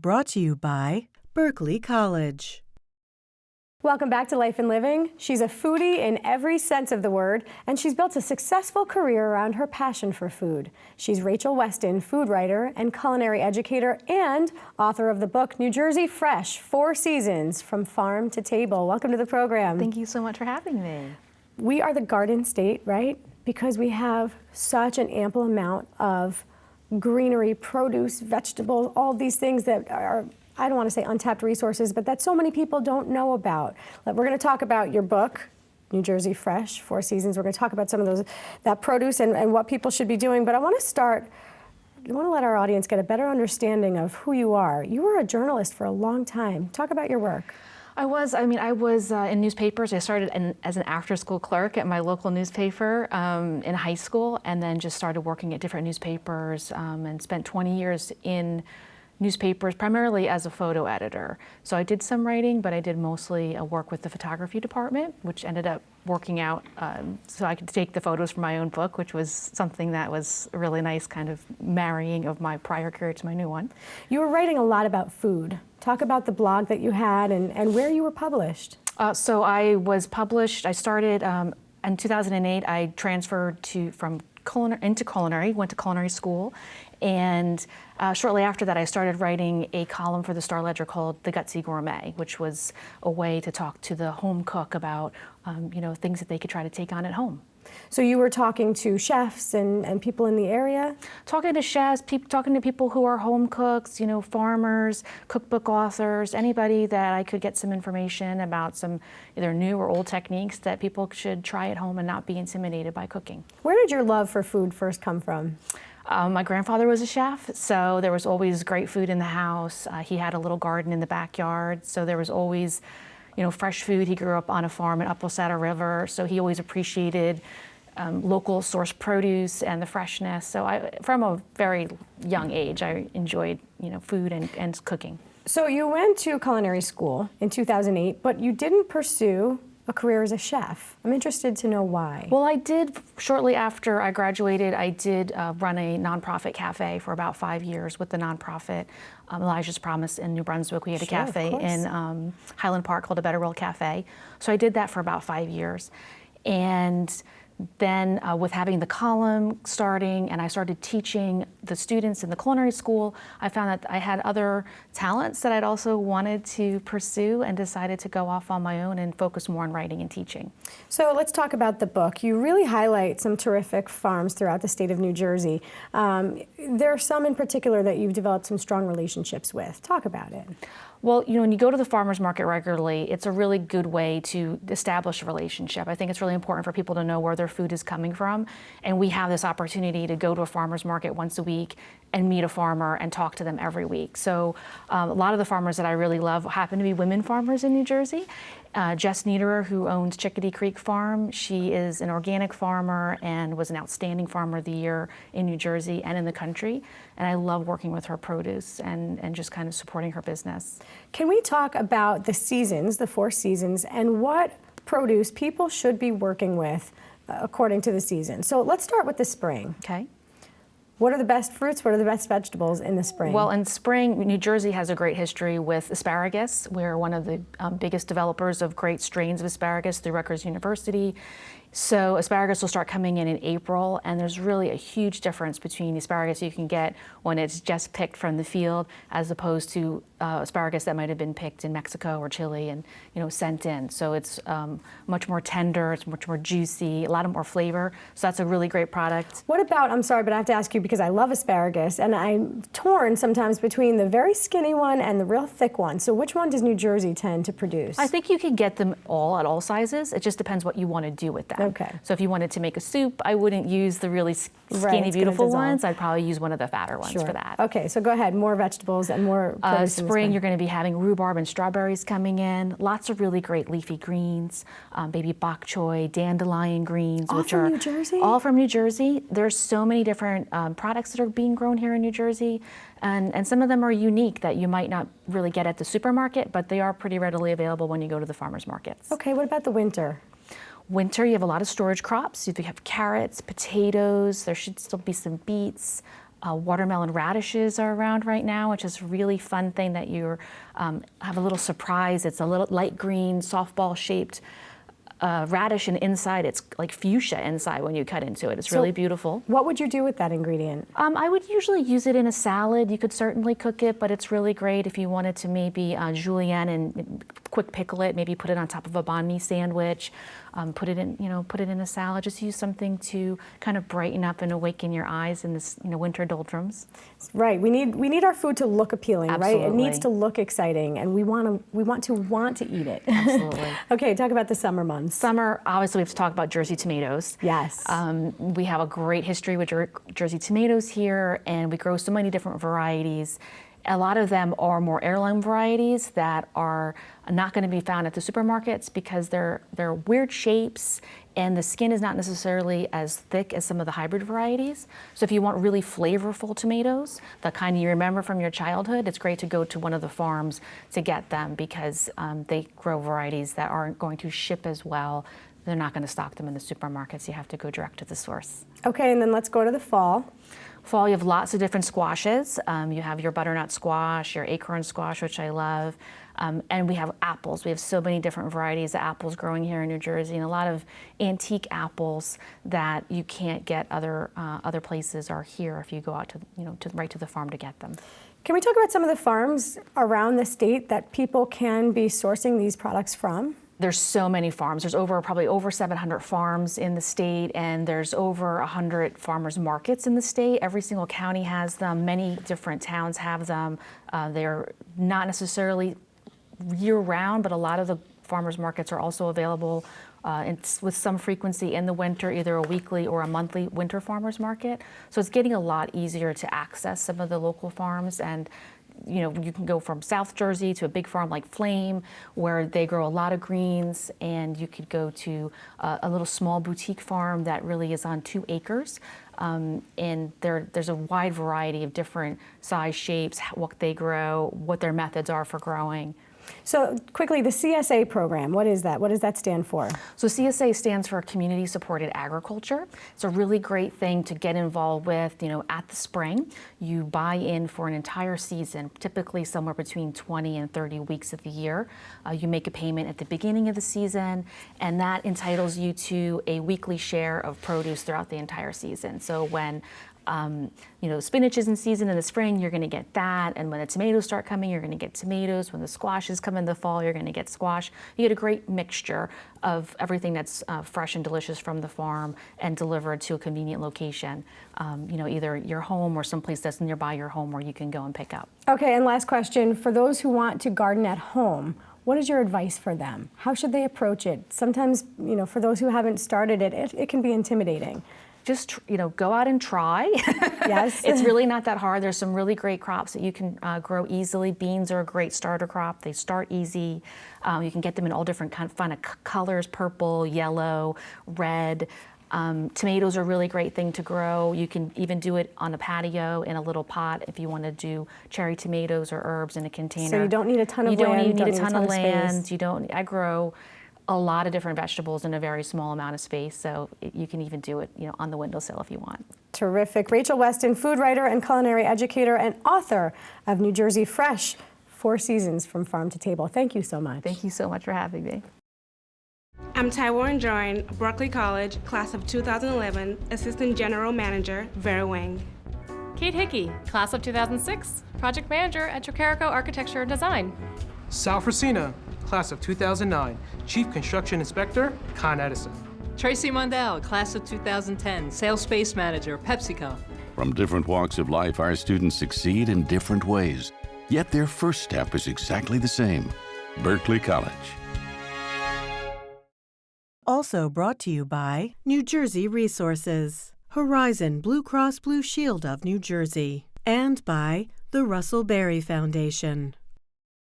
Brought to you by Berkeley College. Welcome back to Life and Living. She's a foodie in every sense of the word, and she's built a successful career around her passion for food. She's Rachel Weston, food writer and culinary educator, and author of the book, New Jersey Fresh, 4 Seasons, From Farm to Table. Welcome to the program. Thank you so much for having me. We are the Garden State, right? Because we have such an ample amount of greenery, produce, vegetables, all these things that are, I don't want to say untapped resources, but that so many people don't know about. We're going to talk about your book, New Jersey Fresh, 4 Seasons. We're going to talk about some of those, that produce and what people should be doing. But I want to let our audience get a better understanding of who you are. You were a journalist for a long time. Talk about your work. I was in newspapers. I started as an after-school clerk at my local newspaper in high school, and then just started working at different newspapers and spent 20 years in newspapers, primarily as a photo editor. So I did some writing, but I did mostly work with the photography department, which ended up working out so I could take the photos for my own book, which was something that was a really nice kind of marrying of my prior career to my new one. You were writing a lot about food. Talk about the blog that you had and where you were published. So I was published, I started in 2008, I transferred into culinary, went to culinary school, and shortly after that I started writing a column for the Star Ledger called The Gutsy Gourmet, which was a way to talk to the home cook about things that they could try to take on at home. So you were talking to chefs and people in the area? Talking to chefs, talking to people who are home cooks, farmers, cookbook authors, anybody that I could get some information about some either new or old techniques that people should try at home and not be intimidated by cooking. Where did your love for food first come from? My grandfather was a chef, so there was always great food in the house. He had a little garden in the backyard, so there was always fresh food. He grew up on a farm in Upper Saddle River, so he always appreciated local source produce and the freshness. So from a very young age, I enjoyed food and cooking. So you went to culinary school in 2008, but you didn't pursue a career as a chef. I'm interested to know why. Well, I did, shortly after I graduated, I did run a nonprofit cafe for about 5 years with the nonprofit Elijah's Promise in New Brunswick. We had a cafe in Highland Park called A Better World Cafe. So I did that for about 5 years. And then with having the column starting, and I started teaching the students in the culinary school, I found that I had other talents that I'd also wanted to pursue, and decided to go off on my own and focus more on writing and teaching. So let's talk about the book. You really highlight some terrific farms throughout the state of New Jersey. There are some in particular that you've developed some strong relationships with. Talk about it. Well, when you go to the farmer's market regularly, it's a really good way to establish a relationship. I think it's really important for people to know where their food is coming from. And we have this opportunity to go to a farmer's market once a week and meet a farmer and talk to them every week. So a lot of the farmers that I really love happen to be women farmers in New Jersey. Jess Niederer, who owns Chickadee Creek Farm, she is an organic farmer and was an outstanding farmer of the year in New Jersey and in the country. And I love working with her produce and just kind of supporting her business. Can we talk about the seasons, the 4 seasons, and what produce people should be working with according to the season? So let's start with the spring. Okay. What are the best fruits? What are the best vegetables in the spring? Well, in spring, New Jersey has a great history with asparagus. We're one of the biggest developers of great strains of asparagus through Rutgers University. So asparagus will start coming in April, and there's really a huge difference between the asparagus you can get when it's just picked from the field as opposed to asparagus that might have been picked in Mexico or Chile and sent in. So it's much more tender, it's much more juicy, a lot more flavor. So that's a really great product. What about, I'm sorry, but I have to ask you because I love asparagus, and I'm torn sometimes between the very skinny one and the real thick one. So which one does New Jersey tend to produce? I think you can get them all at all sizes. It just depends what you want to do with them. Okay. So if you wanted to make a soup, I wouldn't use the really skinny, beautiful ones. I'd probably use one of the fatter ones for that. Okay, so go ahead. More vegetables and more produce in the spring, you're going to be having rhubarb and strawberries coming in. Lots of really great leafy greens, baby bok choy, dandelion greens. All from New Jersey? All from New Jersey. There's so many different products that are being grown here in New Jersey. And some of them are unique that you might not really get at the supermarket, but they are pretty readily available when you go to the farmers markets. Okay, what about the winter? Winter, you have a lot of storage crops. You have carrots, potatoes, there should still be some beets, Watermelon radishes are around right now, which is a really fun thing that you have a little surprise. It's a little light green, softball shaped radish, and inside it's like fuchsia inside when you cut into it. It's really beautiful. What would you do with that ingredient? I would usually use it in a salad. You could certainly cook it, but it's really great if you wanted to maybe julienne and quick pickle it, maybe put it on top of a banh mi sandwich, put it in a salad. Just use something to kind of brighten up and awaken your eyes in this winter doldrums. Right. We need our food to look appealing, Absolutely. right? It needs to look exciting, and we want to eat it. Absolutely. Okay, talk about the summer months. Summer, obviously, we have to talk about Jersey tomatoes. Yes. We have a great history with Jersey tomatoes here, and we grow so many different varieties. A lot of them are more heirloom varieties that are not going to be found at the supermarkets because they're weird shapes, and the skin is not necessarily as thick as some of the hybrid varieties. So if you want really flavorful tomatoes, the kind you remember from your childhood, it's great to go to one of the farms to get them because they grow varieties that aren't going to ship as well. They're not going to stock them in the supermarkets. You have to go direct to the source. Okay, and then let's go to the fall. Fall, you have lots of different squashes. You have your butternut squash, your acorn squash, which I love. And we have apples. We have so many different varieties of apples growing here in New Jersey, and a lot of antique apples that you can't get other places are here if you go out to right to the farm to get them. Can we talk about some of the farms around the state that people can be sourcing these products from? There's so many farms. There's probably over 700 farms in the state, and there's over 100 farmers markets in the state. Every single county has them. Many different towns have them. They're not necessarily year-round, but a lot of the farmers markets are also available with some frequency in the winter, either a weekly or a monthly winter farmers market. So it's getting a lot easier to access some of the local farms, and you can go from South Jersey to a big farm like Flame, where they grow a lot of greens, and you could go to a little small boutique farm that really is on 2 acres. And there's a wide variety of different size, shapes, what they grow, what their methods are for growing. So quickly, the CSA program, what is that? What does that stand for? So CSA stands for Community Supported Agriculture. It's a really great thing to get involved with, at the spring. You buy in for an entire season, typically somewhere between 20 and 30 weeks of the year. You make a payment at the beginning of the season, and that entitles you to a weekly share of produce throughout the entire season. So when spinach is in season in the spring, you're going to get that. And when the tomatoes start coming, you're going to get tomatoes. When the squashes come in the fall, you're going to get squash. You get a great mixture of everything that's fresh and delicious from the farm and delivered to a convenient location, either your home or someplace that's nearby your home where you can go and pick up. Okay, and last question. For those who want to garden at home, what is your advice for them? How should they approach it? Sometimes, for those who haven't started it can be intimidating. Just go out and try. Yes. It's really not that hard. There's some really great crops that you can grow easily. Beans are a great starter crop. They start easy. You can get them in all different fun colors: purple, yellow, red. Tomatoes are a really great thing to grow. You can even do it on a patio in a little pot if you want to do cherry tomatoes or herbs in a container. So you don't need a ton of land. You don't even need a ton of land. Space. I grow a lot of different vegetables in a very small amount of space, so you can even do it, on the windowsill if you want. Terrific. Rachel Weston, food writer and culinary educator and author of New Jersey Fresh, 4 Seasons from Farm to Table. Thank you so much. Thank you so much for having me. I'm Taiwan Join, Berkeley College, class of 2011, Assistant General Manager, Vera Wang. Kate Hickey, class of 2006, Project Manager at Trocarico Architecture and Design. Sal Frasina, class of 2009, Chief Construction Inspector, Con Edison. Tracy Mondale, class of 2010, Sales Space Manager, PepsiCo. From different walks of life, our students succeed in different ways. Yet their first step is exactly the same: Berkeley College. Also brought to you by New Jersey Resources, Horizon Blue Cross Blue Shield of New Jersey, and by the Russell Berry Foundation.